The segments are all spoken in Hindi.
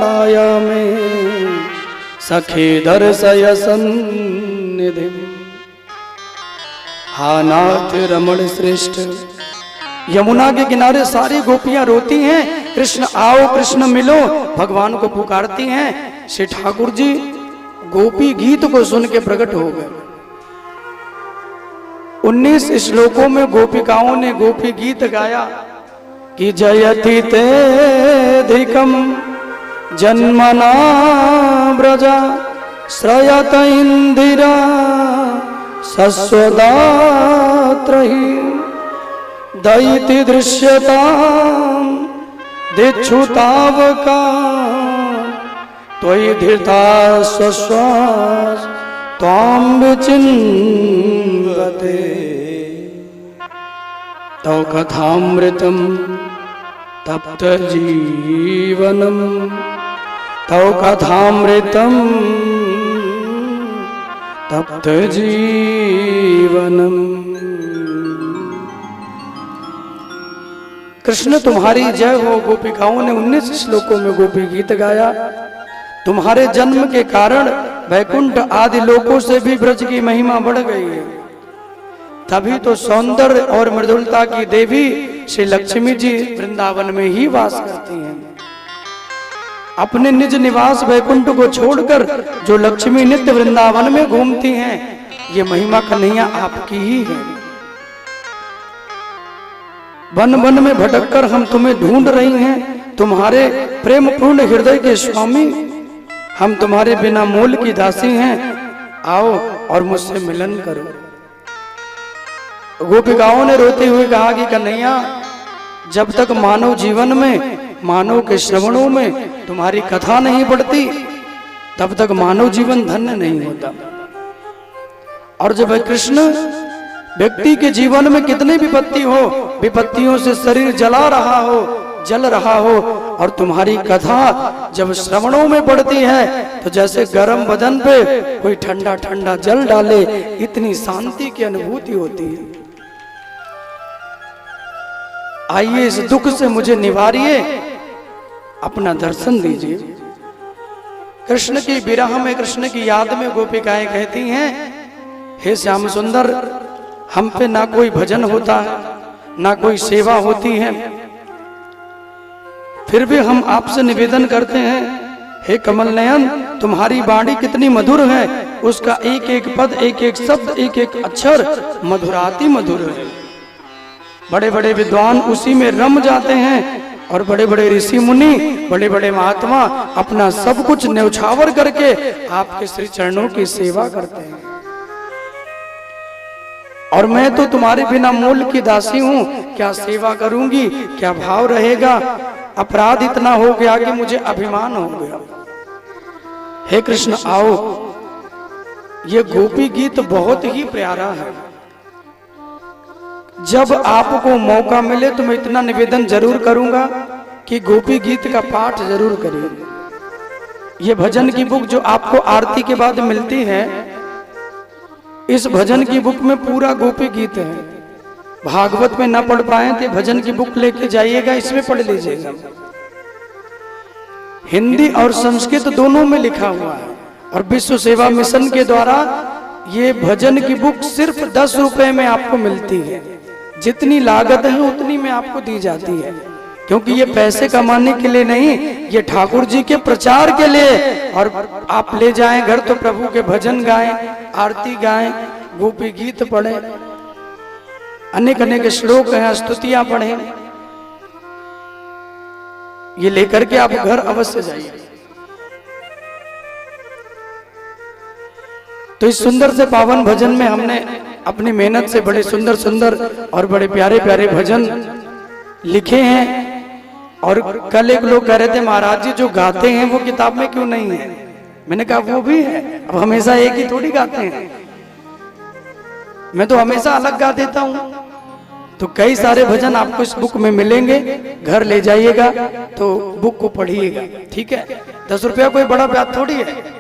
प्राणायामे सखे दर्शय सन्निधि। हा नाथ रमण श्रेष्ठ। यमुना के किनारे सारी गोपियां रोती हैं, कृष्ण आओ कृष्ण मिलो, भगवान को पुकारती हैं। श्री ठाकुर जी गोपी गीत को सुन के प्रकट हो गए। 19 श्लोकों में गोपिकाओं ने गोपी गीत गाया कि जयति तेधिकम जन्मना ब्रजा श्रयत इंदिरा सस्वदात्रहि दयिति दृश्यताम दिच्छुतावका त्वयि धृता स्वश्वास त्वां विचिन्वते। तव कथामृतं तप्त जीवनम, तव कथामृतं तप्त जीवनम। कृष्ण तुम्हारी जय हो। गोपिकाओं ने 19 श्लोकों में गोपी गीत गाया। तुम्हारे जन्म के कारण वैकुंठ आदि लोकों से भी ब्रज की महिमा बढ़ गई है। तभी तो सौंदर्य और मृदुलता की देवी श्री लक्ष्मी जी वृंदावन में ही वास करती हैं। अपने निज निवास वैकुंठ को छोड़कर जो लक्ष्मी नित्य वृंदावन में घूमती हैं, ये महिमा कन्हैया आपकी ही है। वन वन में भटककर हम तुम्हें ढूंढ रही हैं, तुम्हारे प्रेम पूर्ण हृदय के स्वामी। हम तुम्हारे बिना मोल की दासी हैं, आओ और मुझसे मिलन करो। गोपिकाओं ने रोते हुए कहा कि कन्हैया, जब तक मानव जीवन में, मानव के श्रवणों में तुम्हारी कथा नहीं पड़ती, तब तक मानव जीवन धन्य नहीं होता। और जब कृष्ण व्यक्ति के जीवन में कितनी विपत्ति हो, विपत्तियों से शरीर जला रहा हो, जल रहा हो, और तुम्हारी कथा जब श्रवणों में पड़ती है तो जैसे गर्म बदन पे कोई ठंडा ठंडा जल डाले, इतनी शांति की अनुभूति होती है। आइए इस दुख से मुझे निवारिए, अपना दर्शन दीजिए। कृष्ण की विरह में, कृष्ण की याद में गोपिकाएं कहती हैं, हे श्याम सुंदर, हम पे ना कोई भजन होता है, ना कोई सेवा होती है, फिर भी हम आपसे निवेदन करते हैं, हे कमल नयन, तुम्हारी वाणी कितनी मधुर है, उसका एक एक पद, एक एक शब्द, एक एक अक्षर मधुराति मधुर है। बड़े बड़े विद्वान उसी में रम जाते हैं, और बड़े बड़े ऋषि मुनि, बड़े बड़े महात्मा अपना सब कुछ न्यौछावर करके आपके श्री चरणों की सेवा करते हैं। और मैं तो तुम्हारे बिना मोल की दासी हूं, क्या सेवा करूंगी, क्या भाव रहेगा। अपराध इतना हो गया कि मुझे अभिमान हो गया। हे कृष्ण आओ। ये गोपी गीत बहुत ही प्यारा है। जब आपको मौका मिले तो मैं इतना निवेदन जरूर करूंगा कि गोपी गीत का पाठ जरूर करिए। ये भजन की बुक जो आपको आरती के बाद मिलती है, इस भजन की बुक में पूरा गोपी गीत है। भागवत में ना पढ़ पाए तो भजन की बुक लेके जाइएगा, इसमें पढ़ लीजिएगा। हिंदी और संस्कृत दोनों में लिखा हुआ है। और विश्व सेवा मिशन के द्वारा ये भजन की बुक सिर्फ 10 रुपए में आपको मिलती है। जितनी लागत है उतनी में आपको दी जाती है, क्योंकि ये पैसे कमाने के लिए नहीं, ये ठाकुर जी के प्रचार के लिए। और आप ले जाएं घर तो प्रभु के भजन गाएं, आरती गाएं, गोपी गीत पढ़ें, अनेक अनेक श्लोक हैं, स्तुतियां पढ़ें। ये लेकर के आप घर अवश्य जाइए। तो इस सुंदर से पावन भजन में हमने अपनी मेहनत से बड़े सुंदर सुंदर और बड़े प्यारे प्यारे भजन लिखे हैं। और कल एक लोग कह रहे थे, महाराज जी जो गाते हैं वो किताब में क्यों नहीं है? मैंने कहा वो भी है, अब हमेशा एक ही थोड़ी गाते हैं। मैं तो हमेशा अलग गा देता हूं। तो कई सारे भजन आपको इस बुक में मिलेंगे, घर ले जाइएगा तो बुक को पढ़िएगा, ठीक है। 10 रुपया कोई बड़ा ब्याज थोड़ी है।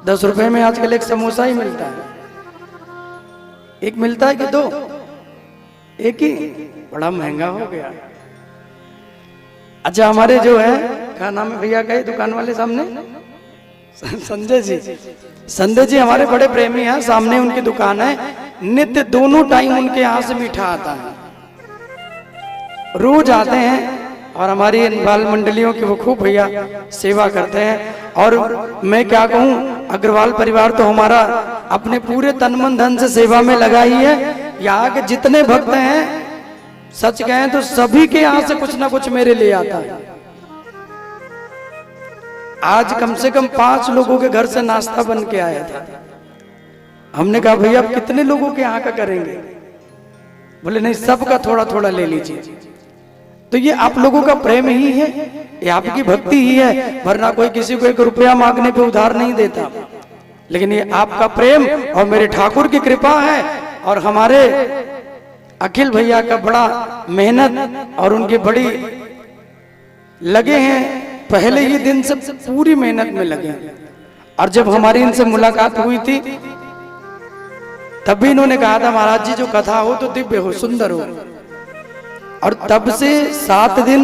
₹10 में आजकल एक समोसा ही मिलता है। एक मिलता है कि 2? एक ही, बड़ा महंगा हो गया। अच्छा हमारे जो है, क्या नाम है भैया का दुकान वाले सामने, संजय जी। संजय जी हमारे बड़े प्रेमी हैं, सामने उनकी दुकान है, नित्य दोनों टाइम उनके यहाँ से मीठा आता है, रोज आते हैं। और हमारी इन बाल मंडलियों की वो खूब भैया सेवा करते हैं। और मैं क्या कहूँ, अग्रवाल परिवार तो हमारा अपने पूरे तन मन धन से सेवा में लगा ही है। यहाँ के जितने भक्त हैं, सच कहें तो सभी के यहाँ से कुछ ना कुछ मेरे लिए आता है। आज कम से कम 5 लोगों के घर से नाश्ता बन के आया था। हमने कहा भैया आप कितने लोगों के यहाँ का करेंगे? बोले नहीं, सबका थोड़ा थोड़ा ले लीजिए। तो ये आप लोगों का प्रेम ही है, ये आपकी भक्ति ही है, वरना कोई किसी को 1 रुपया मांगने पे उधार नहीं देता। लेकिन ये आपका प्रेम और मेरे ठाकुर की कृपा है। और हमारे अखिल भैया का बड़ा मेहनत और उनकी बड़ी लगे हैं, पहले ही दिन से पूरी मेहनत में लगे। और जब हमारी इनसे मुलाकात हुई थी तब भी इन्होंने कहा था महाराज जी जो कथा हो तो दिव्य हो, सुंदर हो। और तब से 7 दिन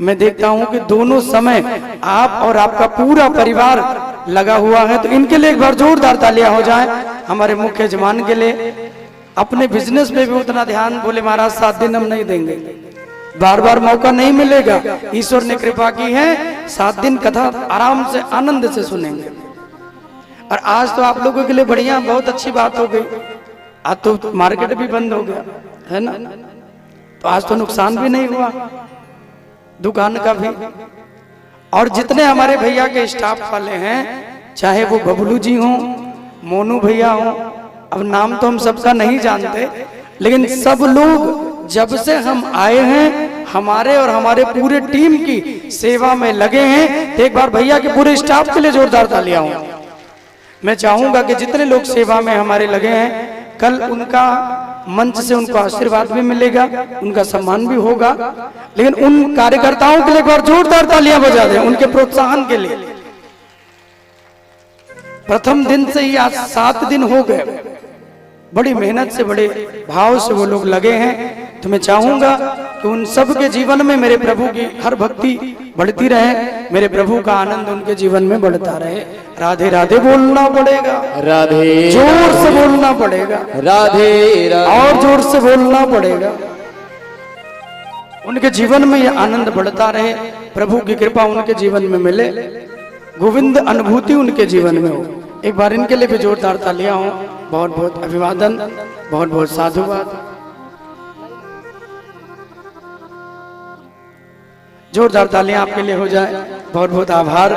मैं देखता हूं कि दोनों समय आप और आपका पूरा परिवार लगा हुआ है। तो इनके लिए एक बार जोरदार तालियां हो जाए, हमारे मुख्य यजमान के लिए। अपने बिजनेस में भी उतना ध्यान, बोले महाराज 7 दिन हम नहीं देंगे, बार बार मौका नहीं मिलेगा। ईश्वर ने कृपा की है, 7 दिन कथा आराम से आनंद से सुनेंगे। और आज तो आप लोगों के लिए बढ़िया, बहुत अच्छी बात हो गई। आज तो मार्केट भी बंद हो गया है ना, तो आज तो नुकसान भी नहीं हुआ दुकान का भी। और जितने हमारे भैया के स्टाफ वाले हैं, चाहे वो बबलू जी हों, मोनू भैया हों, अब नाम तो हम सबका नहीं जानते, लेकिन सब लोग जब से हम आए हैं हमारे और हमारे पूरे टीम की सेवा में लगे हैं। तो एक बार भैया के पूरे स्टाफ के लिए जोरदार तालियां हो। मैं चाहूंगा कि जितने लोग सेवा में हमारे लगे हैं, कल उनका मंच से उनको आशीर्वाद भी मिलेगा, उनका सम्मान भी होगा। लेकिन उन कार्यकर्ताओं के लिए एक बार जोरदार तालियां बजा दें, उनके प्रोत्साहन के लिए। प्रथम दिन से ही आज 7 दिन हो गए, बड़ी मेहनत से, बड़े भाव से वो लोग लगे हैं। तो मैं चाहूंगा कि उन सब के जीवन में मेरे प्रभु की हर भक्ति बढ़ती रहे, मेरे प्रभु का आनंद उनके जीवन में बढ़ता रहे। राधे राधे बोलना पड़ेगा, राधे जोर से बोलना पड़ेगा, राधे राधे और जोर से बोलना पड़ेगा। उनके जीवन में यह आनंद बढ़ता रहे, प्रभु की कृपा उनके जीवन में मिले, गोविंद अनुभूति उनके जीवन में हो। एक बार इनके लिए भी जोरदार तालियां हो। बहुत बहुत अभिवादन, बहुत बहुत साधुवाद। जोरदार तालियां आपके लिए हो जाए। बहुत बहुत आभार।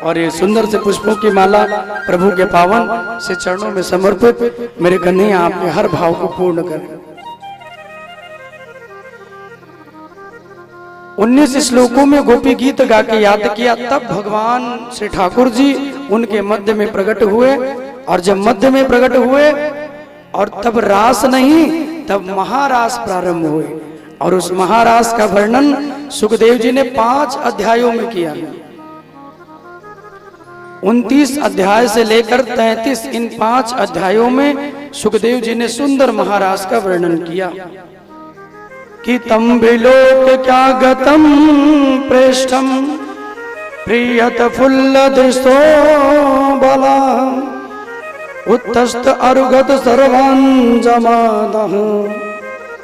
और ये सुंदर से पुष्पों की माला प्रभु के पावन से चरणों में समर्पित मेरे कन्हैया आपके हर भाव को पूर्ण करें। 19 श्लोकों में गोपी गीत गा के याद किया, तब भगवान श्री ठाकुर जी उनके मध्य में प्रकट हुए। और जब मध्य में प्रकट हुए और तब रास नहीं, तब महारास प्रारंभ हुए। और उस महारास का वर्णन सुखदेव जी ने 5 अध्यायों में किया। 29 अध्याय से लेकर 33 इन 5 अध्यायों में सुखदेव जी ने सुंदर महारास का वर्णन किया कि तम विलोक क्या गतम प्रेष्ठम प्रियत फुल्ल दृष्टो बला उत्तस्त अरुगत सर्वान् जमादः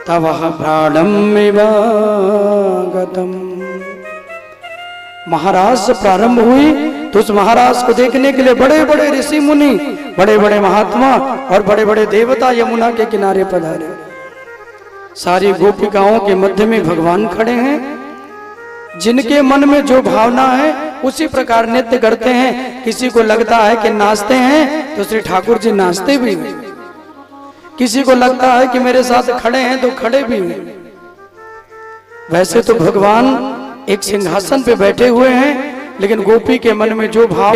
तवः प्राणम विवागतम। महाराज प्रारंभ हुई तो उस महाराज को देखने के लिए बड़े बड़े ऋषि मुनि, बड़े बड़े महात्मा और बड़े बड़े देवता यमुना के किनारे पधारे। सारी गोपिकाओं के मध्य में भगवान खड़े हैं। जिनके मन में जो भावना है उसी प्रकार नृत्य करते हैं। किसी को लगता है कि नाचते हैं तो श्री ठाकुर जी नाचते भी हैं। किसी को लगता है कि मेरे साथ खड़े हैं तो खड़े भी हैं। वैसे तो भगवान एक सिंहासन पे बैठे हुए हैं, लेकिन गोपी के मन में जो भाव